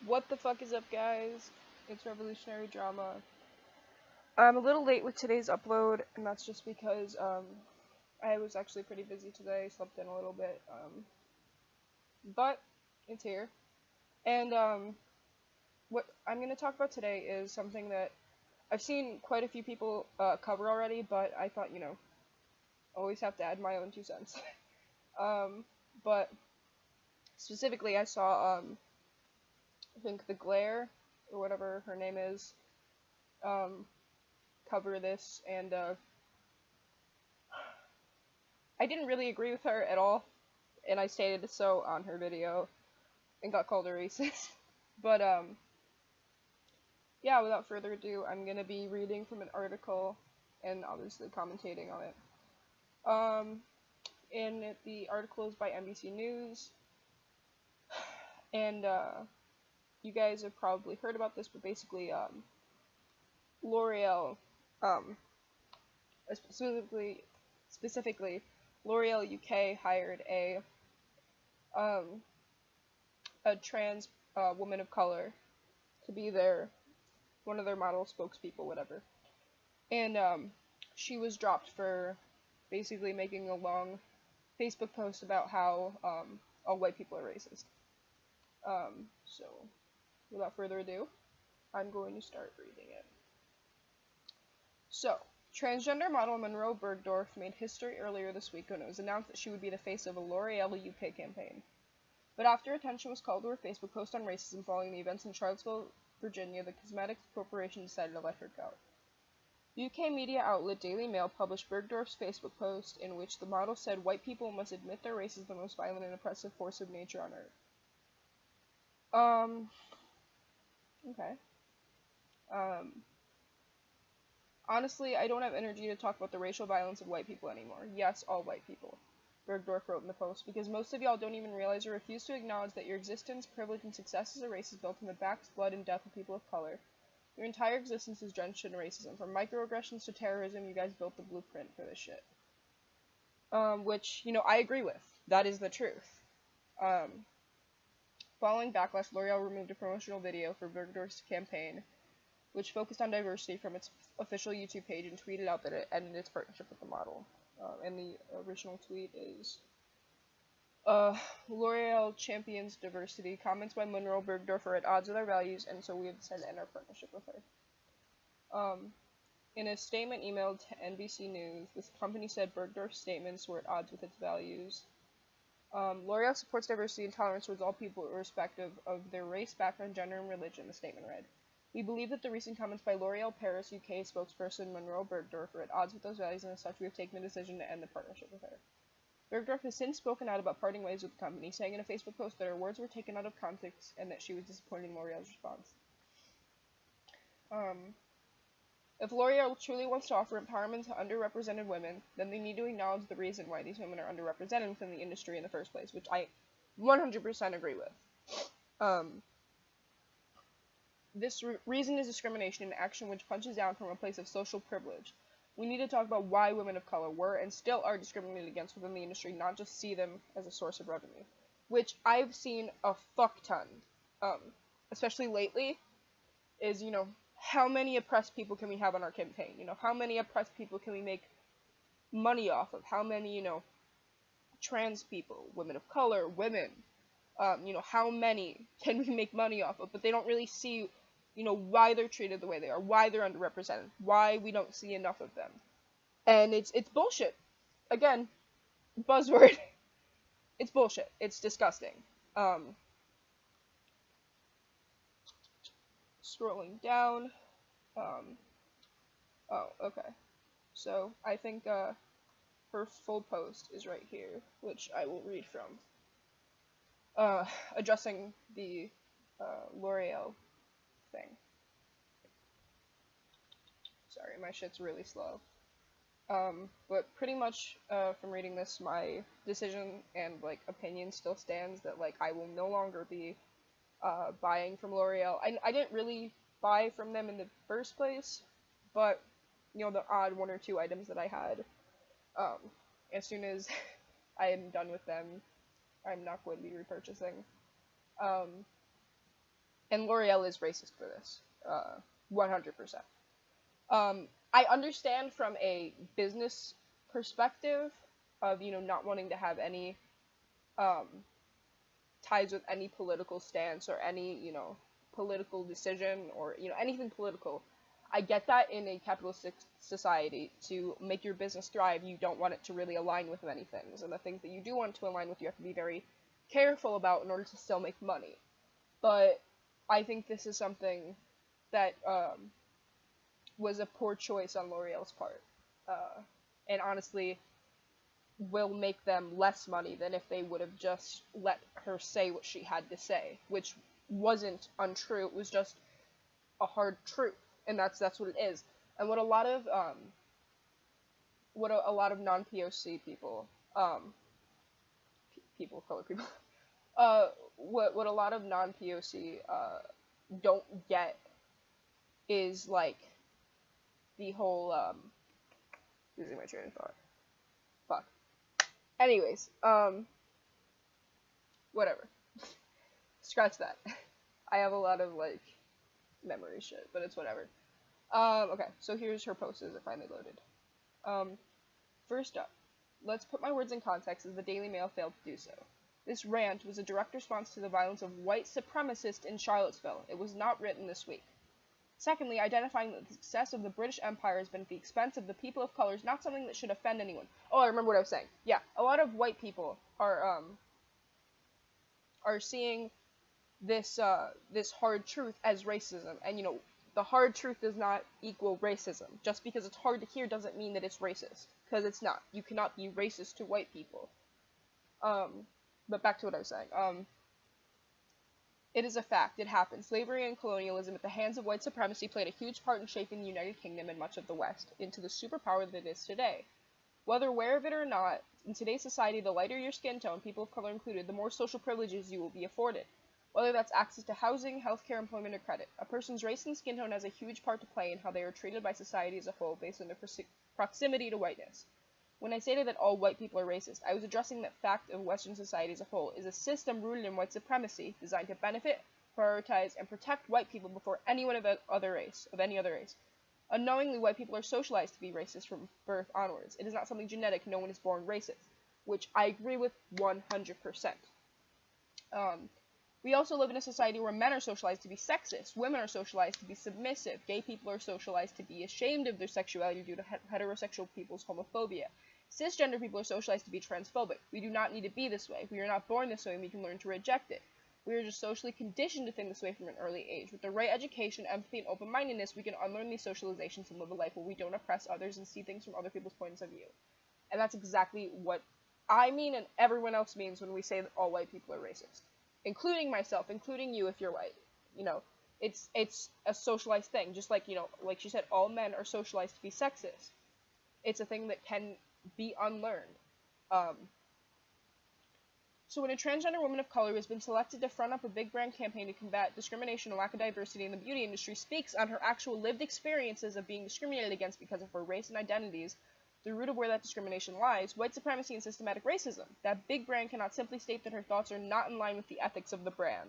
What the fuck is up, guys? It's Revolutionary Drama. I'm a little late with today's upload, and that's just because I was actually pretty busy today, slept in a little bit, but it's here. And what I'm going to talk about today is something that I've seen quite a few people cover already, but I thought, always have to add my own 2 cents. But specifically, I saw, I think the Glare, or whatever her name is, cover this, and I didn't really agree with her at all, and I stated so on her video, and got called a racist. But yeah, without further ado, I'm gonna be reading from an article, and obviously commentating on it. And the article is by NBC News, and you guys have probably heard about this, but basically, L'Oreal, specifically, L'Oreal UK hired a trans woman of color to be one of their model spokespeople, whatever. And she was dropped for basically making a long Facebook post about how all white people are racist. So, without further ado, I'm going to start reading it. So, transgender model Monroe Bergdorf made history earlier this week when it was announced that she would be the face of a L'Oreal UK campaign. But after attention was called to her Facebook post on racism following the events in Charlottesville, Virginia, the cosmetics corporation decided to let her go. UK media outlet Daily Mail published Bergdorf's Facebook post in which the model said white people must admit their race is the most violent and oppressive force of nature on earth. Okay. Honestly, I don't have energy to talk about the racial violence of white people anymore. Yes, all white people, Bergdorf wrote in the post, because most of y'all don't even realize or refuse to acknowledge that your existence, privilege, and success as a race is built on the backs, blood, and death of people of color. Your entire existence is drenched in racism. From microaggressions to terrorism, you guys built the blueprint for this shit. Which, I agree with. That is the truth. Following backlash, L'Oreal removed a promotional video for Bergdorf's campaign, which focused on diversity from its official YouTube page and tweeted out that it ended its partnership with the model. And the original tweet is, L'Oreal champions diversity. Comments by Monroe Bergdorf are at odds with our values, and so we have decided to end our partnership with her. In a statement emailed to NBC News, the company said Bergdorf's statements were at odds with its values. L'Oreal supports diversity and tolerance towards all people irrespective of their race, background, gender, and religion, the statement read. We believe that the recent comments by L'Oreal Paris UK spokesperson Monroe Bergdorf are at odds with those values, and as such we have taken the decision to end the partnership with her. Bergdorf has since spoken out about parting ways with the company, saying in a Facebook post that her words were taken out of context and that she was disappointed in L'Oreal's response. If L'Oreal truly wants to offer empowerment to underrepresented women, then they need to acknowledge the reason why these women are underrepresented within the industry in the first place, which I 100% agree with. This reason is discrimination, an action which punches down from a place of social privilege. We need to talk about why women of color were and still are discriminated against within the industry, not just see them as a source of revenue, which I've seen a fuck ton, especially lately, is, how many oppressed people can we have on our campaign? How many oppressed people can we make money off of? How many, trans people, women of color, women, how many can we make money off of? But they don't really see, why they're treated the way they are, why they're underrepresented, why we don't see enough of them. And it's bullshit. Again, buzzword. It's bullshit. It's disgusting. Scrolling down. Oh, okay. So, I think, her full post is right here, which I will read from. Addressing the, L'Oreal thing. Sorry, my shit's really slow. But pretty much, from reading this, my decision and, opinion still stands that, I will no longer be, buying from L'Oreal. I didn't really buy from them in the first place, but, the odd 1 or 2 items that I had, as soon as I am done with them, I'm not going to be repurchasing. And L'Oreal is racist for this, 100%. I understand from a business perspective of, not wanting to have any um, ties with any political stance or any, political decision or, anything political. I get that in a capitalistic society, to make your business thrive, you don't want it to really align with many things. And the things that you do want to align with, you have to be very careful about in order to still make money. But I think this is something that was a poor choice on L'Oreal's part. And honestly, will make them less money than if they would have just let her say what she had to say, which wasn't untrue. It was just a hard truth, and that's what it is. And what a lot of non-POC people, people of color people, what a lot of non-POC don't get is like the whole losing my train of thought. Fuck. Anyways, whatever. Scratch that. I have a lot of like memory shit, but it's whatever. Okay, so here's her post as it finally loaded. First up, let's put my words in context as the Daily Mail failed to do so. This rant was a direct response to the violence of white supremacists in Charlottesville. It was not written this week. Secondly, identifying that the success of the British Empire has been at the expense of the people of color is not something that should offend anyone. Oh, I remember what I was saying. Yeah, a lot of white people are seeing this hard truth as racism, and the hard truth does not equal racism. Just because it's hard to hear doesn't mean that it's racist, because it's not. You cannot be racist to white people. But back to what I was saying. It is a fact. It happened. Slavery and colonialism at the hands of white supremacy played a huge part in shaping the United Kingdom and much of the West into the superpower that it is today. Whether aware of it or not, in today's society, the lighter your skin tone, people of color included, the more social privileges you will be afforded. Whether that's access to housing, healthcare, employment, or credit. A person's race and skin tone has a huge part to play in how they are treated by society as a whole based on their proximity to whiteness. When I stated that all white people are racist, I was addressing that fact of Western society as a whole is a system rooted in white supremacy, designed to benefit, prioritize, and protect white people before anyone of any other race. Unknowingly, white people are socialized to be racist from birth onwards. It is not something genetic. No one is born racist, which I agree with 100%. We also live in a society where men are socialized to be sexist, women are socialized to be submissive, gay people are socialized to be ashamed of their sexuality due to heterosexual people's homophobia. Cisgender people are socialized to be transphobic. We do not need to be this way. We are not born this way, and we can learn to reject it. We are just socially conditioned to think this way from an early age. With the right education, empathy, and open-mindedness, we can unlearn these socializations and live a life where we don't oppress others and see things from other people's points of view. And that's exactly what I mean and everyone else means when we say that all white people are racist. Including myself, including you if you're white. It's a socialized thing. Just like, like she said, all men are socialized to be sexist. It's a thing that can be unlearned. So when a transgender woman of color has been selected to front up a big brand campaign to combat discrimination and lack of diversity in the beauty industry, speaks on her actual lived experiences of being discriminated against because of her race and identities, the root of where that discrimination lies, white supremacy and systematic racism. That big brand cannot simply state that her thoughts are not in line with the ethics of the brand.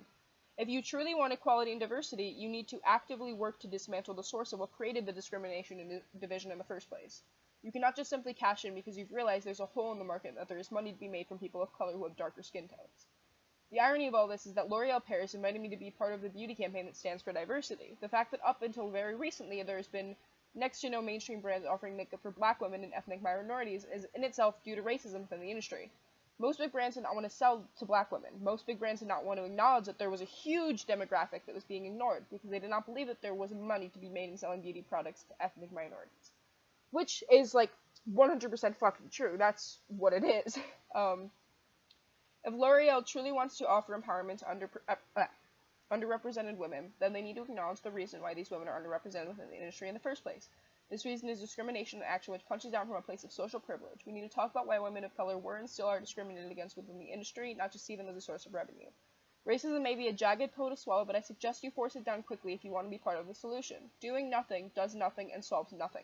If you truly want equality and diversity, you need to actively work to dismantle the source of what created the discrimination and division in the first place. You cannot just simply cash in because you've realized there's a hole in the market and that there is money to be made from people of color who have darker skin tones. The irony of all this is that L'Oreal Paris invited me to be part of the beauty campaign that stands for diversity. The fact that up until very recently there has been next to no mainstream brands offering makeup for black women and ethnic minorities is in itself due to racism within the industry. Most big brands did not want to sell to black women. Most big brands did not want to acknowledge that there was a huge demographic that was being ignored because they did not believe that there was money to be made in selling beauty products to ethnic minorities. Which is, 100% fucking true. That's what it is. If L'Oreal truly wants to offer empowerment to underrepresented women, then they need to acknowledge the reason why these women are underrepresented within the industry in the first place. This reason is discrimination and action which punches down from a place of social privilege. We need to talk about why women of color were and still are discriminated against within the industry, not just see them as a source of revenue. Racism may be a jagged pill to swallow, but I suggest you force it down quickly if you want to be part of the solution. Doing nothing does nothing and solves nothing.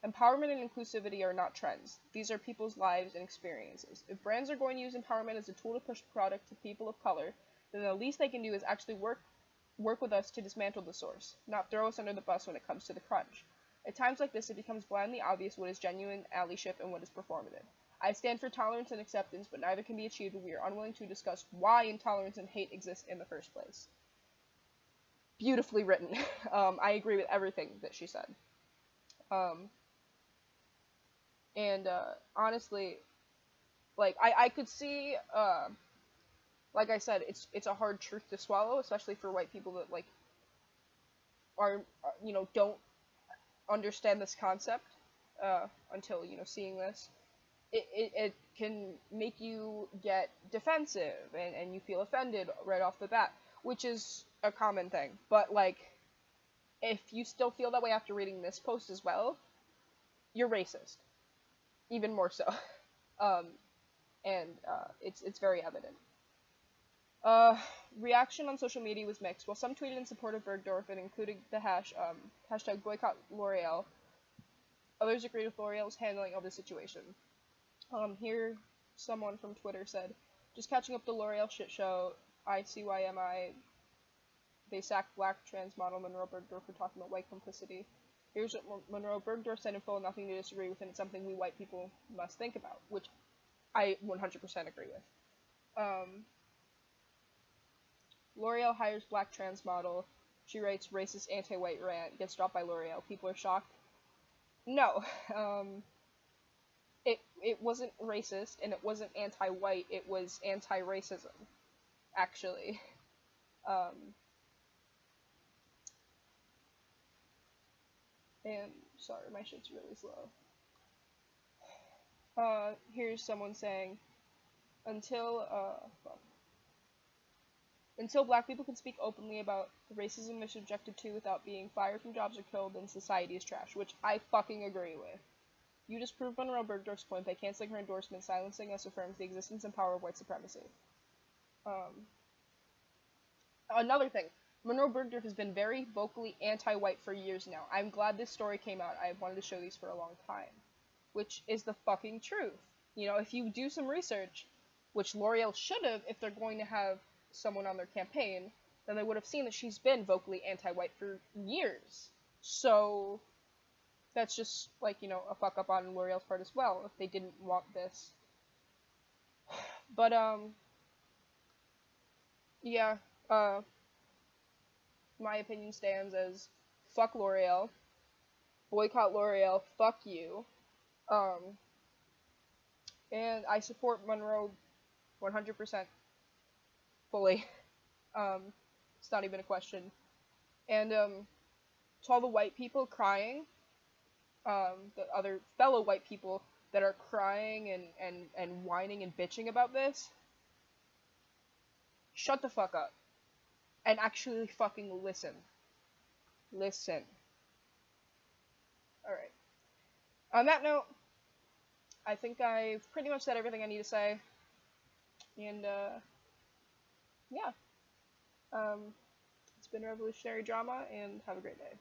Empowerment and inclusivity are not trends. These are people's lives and experiences. If brands are going to use empowerment as a tool to push product to people of color, then the least they can do is actually work work with us to dismantle the source, not throw us under the bus when it comes to the crunch. At times like this, it becomes blindly obvious what is genuine allyship and what is performative. I stand for tolerance and acceptance, but neither can be achieved when we are unwilling to discuss why intolerance and hate exist in the first place. Beautifully written. I agree with everything that she said. Honestly, like, I could see, like I said, it's a hard truth to swallow, especially for white people that, like, are don't understand this concept, until, seeing this. It can make you get defensive, and you feel offended right off the bat, which is a common thing. But, like, if you still feel that way after reading this post as well, you're racist. Even more so. It's very evident. Reaction on social media was mixed. While some tweeted in support of Bergdorf and included the hashtag boycott L'Oreal, others agreed with L'Oreal's handling of the situation. Here, someone from Twitter said, "Just catching up the L'Oreal shit show. ICYMI. They sacked black trans model Monroe Bergdorf for talking about white complicity. Here's what Monroe Bergdorf said in full, nothing to disagree with, and it's something we white people must think about," which I 100% agree with. L'Oreal hires black trans model. She writes racist anti-white rant, gets dropped by L'Oreal. People are shocked. No. It wasn't racist, and it wasn't anti-white, it was anti-racism, actually. And, sorry, my shit's really slow. Here's someone saying, until black people can speak openly about the racism they're subjected to without being fired from jobs or killed, then society is trash, which I fucking agree with. You just proved Monroe Bergdorf's point by canceling her endorsement. Silencing us affirms the existence and power of white supremacy. Another thing, Monroe Bergdorf has been very vocally anti-white for years now. I'm glad this story came out. I've wanted to show these for a long time. Which is the fucking truth. If you do some research, which L'Oreal should have if they're going to have someone on their campaign, then they would have seen that she's been vocally anti-white for years. So that's just, like, a fuck up on L'Oreal's part as well, if they didn't want this. But, yeah, my opinion stands as fuck L'Oreal, boycott L'Oreal, fuck you, and I support Monroe 100% fully. It's not even a question. And, to all the white people crying, the other fellow white people that are crying and whining and bitching about this, shut the fuck up. And actually fucking listen. Listen. Alright. On that note, I think I've pretty much said everything I need to say. And, yeah. It's been revolutionary drama, and have a great day.